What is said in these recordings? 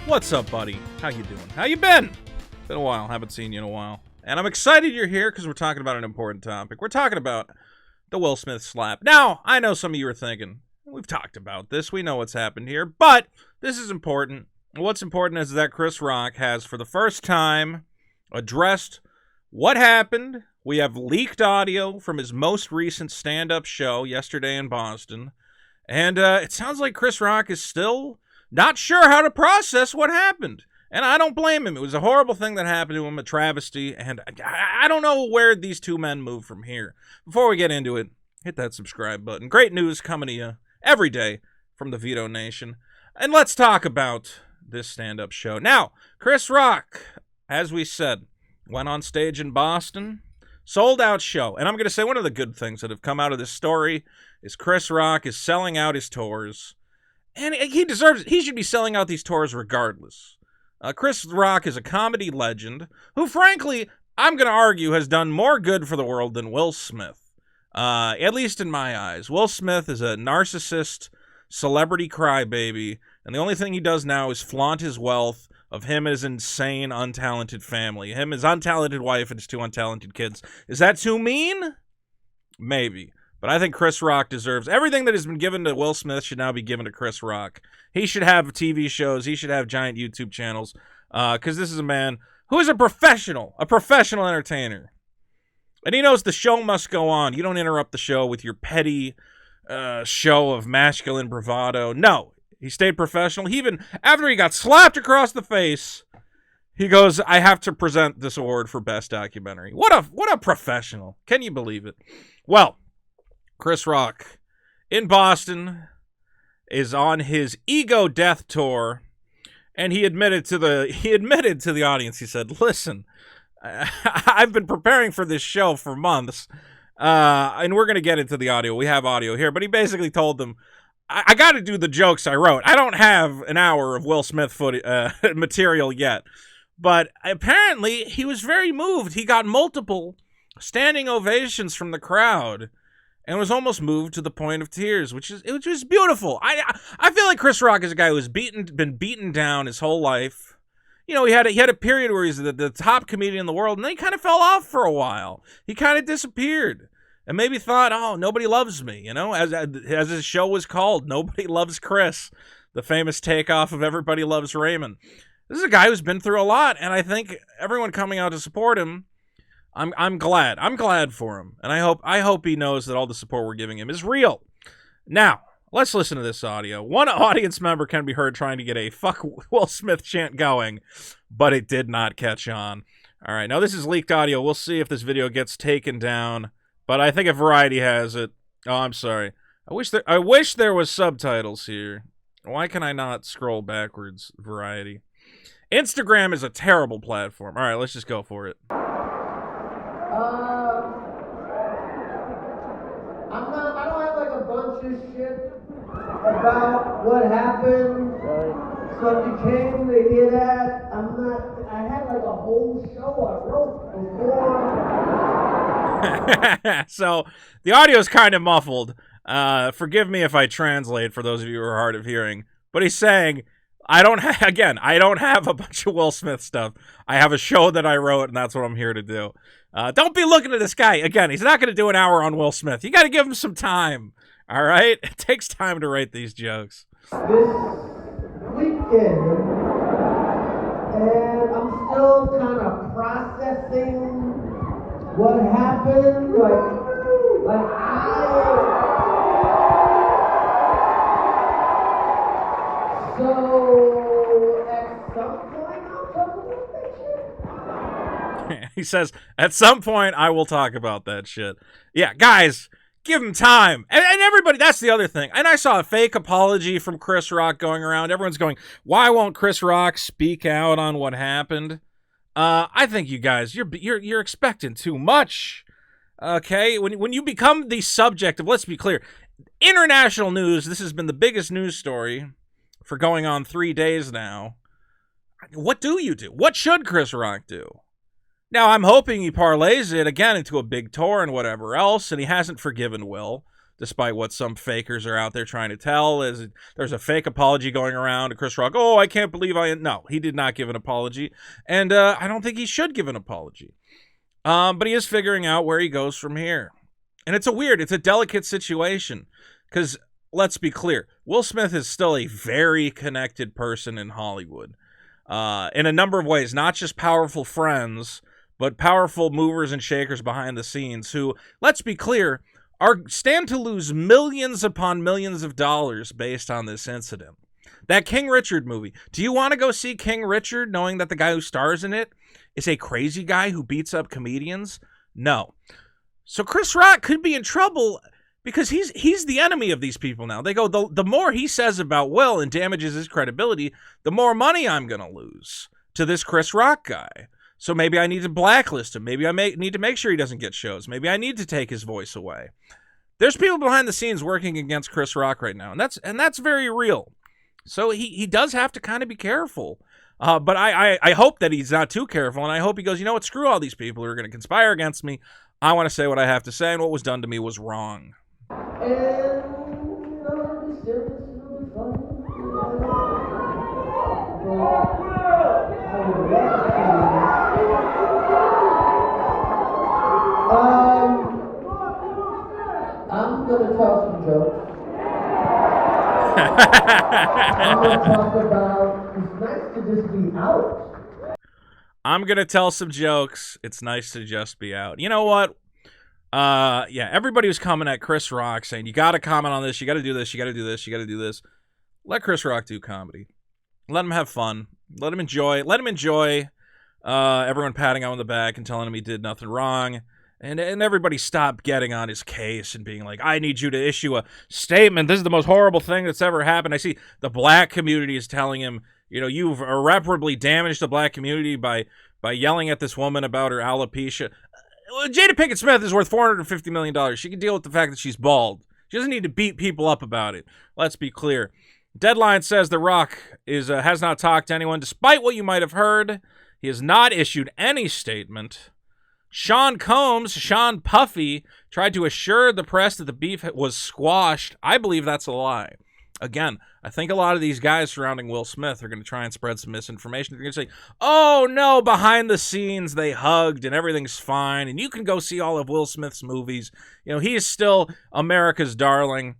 What's up, buddy? How you doing? How you been? Been a while. Haven't seen you in a while. And I'm excited you're here because we're talking about an important topic. We're talking about the Will Smith slap. Now, I know some of you are thinking, we've talked about this. We know what's happened here. But this is important. What's important is that Chris Rock has, for the first time, addressed what happened. We have leaked audio from his most recent stand-up show yesterday in Boston. And it sounds like Chris Rock is still not sure how to process what happened. And I don't blame him. It was a horrible thing that happened to him, a travesty. And I don't know where these two men move from here. Before we get into it, hit that subscribe button. Great news coming to you every day from the Veto Nation. And let's talk about this stand-up show. Now, Chris Rock, as we said, went on stage in Boston. Sold-out show. And I'm going to say one of the good things that have come out of this story is Chris Rock is selling out his tours. And he deserves it. He should be selling out these tours regardless. Chris Rock is a comedy legend who, frankly, I'm going to argue has done more good for the world than Will Smith. At least in my eyes. Will Smith is a narcissist, celebrity crybaby, and the only thing he does now is flaunt his wealth of him and his insane, untalented family. Him, his untalented wife, and his two untalented kids. Is that too mean? Maybe. But I think Chris Rock deserves everything that has been given to Will Smith should now be given to Chris Rock. He should have TV shows. He should have giant YouTube channels. Because this is a man who is a professional entertainer. And he knows the show must go on. You don't interrupt the show with your petty show of masculine bravado. No, he stayed professional. He even, after he got slapped across the face, he goes, I have to present this award for best documentary. What a professional. Can you believe it? Well, Chris Rock in Boston is on his ego death tour, and he admitted to the audience. He said, "Listen, I've been preparing for this show for months, and we're going to get into the audio. We have audio here, but he basically told them, I got to do the jokes I wrote. I don't have an hour of Will Smith material yet, but apparently he was very moved. He got multiple standing ovations from the crowd." And was almost moved to the point of tears, which was beautiful. I feel like Chris Rock is a guy who's been beaten down his whole life. You know, he had a period where he's the top comedian in the world, and then he kind of fell off for a while. He kind of disappeared, and maybe thought, "Oh, nobody loves me." You know, as his show was called, "Nobody Loves Chris," the famous takeoff of "Everybody Loves Raymond." This is a guy who's been through a lot, and I think everyone coming out to support him, I'm glad. I'm glad for him. And I hope he knows that all the support we're giving him is real. Now, let's listen to this audio. One audience member can be heard trying to get a "fuck Will Smith" chant going, but it did not catch on. All right, now this is leaked audio. We'll see if this video gets taken down, but I think if Variety has it. Oh, I'm sorry. I wish there was subtitles here. Why can I not scroll backwards, Variety? Instagram is a terrible platform. All right, let's just go for it. I don't have like a bunch of shit about what happened. So if you came to hear that, I had like a whole show I wrote before. So the audio is kind of muffled. Forgive me if I translate for those of you who are hard of hearing. But he's saying, I don't have a bunch of Will Smith stuff. I have a show that I wrote, and that's what I'm here to do. Don't be looking at this guy. Again, he's not going to do an hour on Will Smith. You got to give him some time. All right? It takes time to write these jokes. This weekend, and I'm still kind of processing what happened. So at some point I'll talk about that shit. He says, at some point I will talk about that shit. Yeah, guys, give him time. And everybody, that's the other thing. And I saw a fake apology from Chris Rock going around. Everyone's going, why won't Chris Rock speak out on what happened? I think you guys, you're expecting too much. Okay? When you become the subject of, let's be clear, international news, this has been the biggest news story for going on 3 days now. What do you do? What should Chris Rock do? Now, I'm hoping he parlays it again into a big tour and whatever else, and he hasn't forgiven Will. despite what some fakers are out there trying to tell. There's a fake apology going around to Chris Rock. Oh, I can't believe No, he did not give an apology, and I don't think he should give an apology. But he is figuring out where he goes from here. And it's a delicate situation, because let's be clear, Will Smith is still a very connected person in Hollywood, in a number of ways, not just powerful friends, but powerful movers and shakers behind the scenes who, let's be clear, stand to lose millions upon millions of dollars based on this incident. That King Richard movie. Do you want to go see King Richard knowing that the guy who stars in it is a crazy guy who beats up comedians? No. So Chris Rock could be in trouble because he's the enemy of these people now. They go, the more he says about Will and damages his credibility, the more money I'm going to lose to this Chris Rock guy. So maybe I need to blacklist him. Maybe I need to make sure he doesn't get shows. Maybe I need to take his voice away. There's people behind the scenes working against Chris Rock right now, and that's very real. So he does have to kind of be careful. But I hope that he's not too careful, and I hope he goes, you know what, screw all these people who are going to conspire against me. I want to say what I have to say, and what was done to me was wrong. I'm going to tell some jokes. I'm going to talk about, it's nice to just be out. I'm going to tell some jokes. It's nice to just be out. You know what? Yeah, everybody was coming at Chris Rock saying, you got to comment on this, you got to do this, you got to do this, you got to do this. Let Chris Rock do comedy. Let him have fun. Let him enjoy. Everyone patting him on the back and telling him he did nothing wrong. And everybody stopped getting on his case and being like, I need you to issue a statement. This is the most horrible thing that's ever happened. I see the black community is telling him, you know, you've irreparably damaged the black community by yelling at this woman about her alopecia. Jada Pinkett Smith is worth $450 million. She can deal with the fact that she's bald. She doesn't need to beat people up about it. Let's be clear. Deadline says The Rock has not talked to anyone. Despite what you might have heard, he has not issued any statement. Sean Puffy, tried to assure the press that the beef was squashed. I believe that's a lie. Again, I think a lot of these guys surrounding Will Smith are going to try and spread some misinformation. They're going to say, oh, no, behind the scenes they hugged and everything's fine, and you can go see all of Will Smith's movies. You know, he is still America's darling.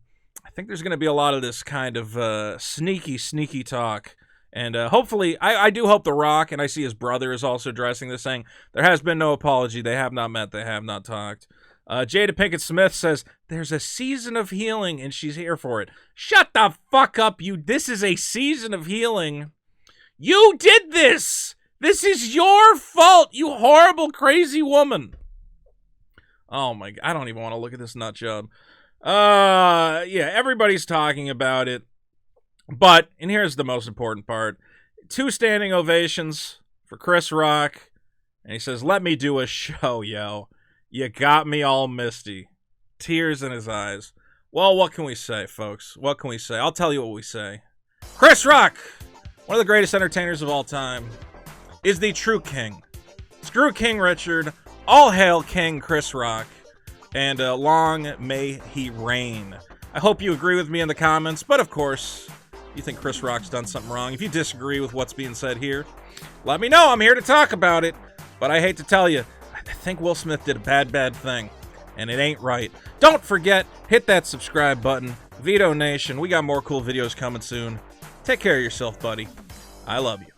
I think there's going to be a lot of this kind of sneaky talk. And hopefully, I do hope The Rock, and I see his brother is also addressing this, saying there has been no apology. They have not met. They have not talked. Jada Pinkett Smith says, there's a season of healing, and she's here for it. Shut the fuck up, you. This is a season of healing. You did this. This is your fault, you horrible, crazy woman. Oh, my God. I don't even want to look at this nut job. Yeah, everybody's talking about it. But, and here's the most important part, 2 standing ovations for Chris Rock, and he says, let me do a show, yo. You got me all misty. Tears in his eyes. Well, what can we say, folks? What can we say? I'll tell you what we say. Chris Rock, one of the greatest entertainers of all time, is the true king. Screw King Richard. All hail King Chris Rock. And long may he reign. I hope you agree with me in the comments, but of course, you think Chris Rock's done something wrong. If you disagree with what's being said here, let me know. I'm here to talk about it. But I hate to tell you, I think Will Smith did a bad thing, and it ain't right. Don't forget, hit that subscribe button. Veto Nation, we got more cool videos coming soon. Take care of yourself, buddy. I love you.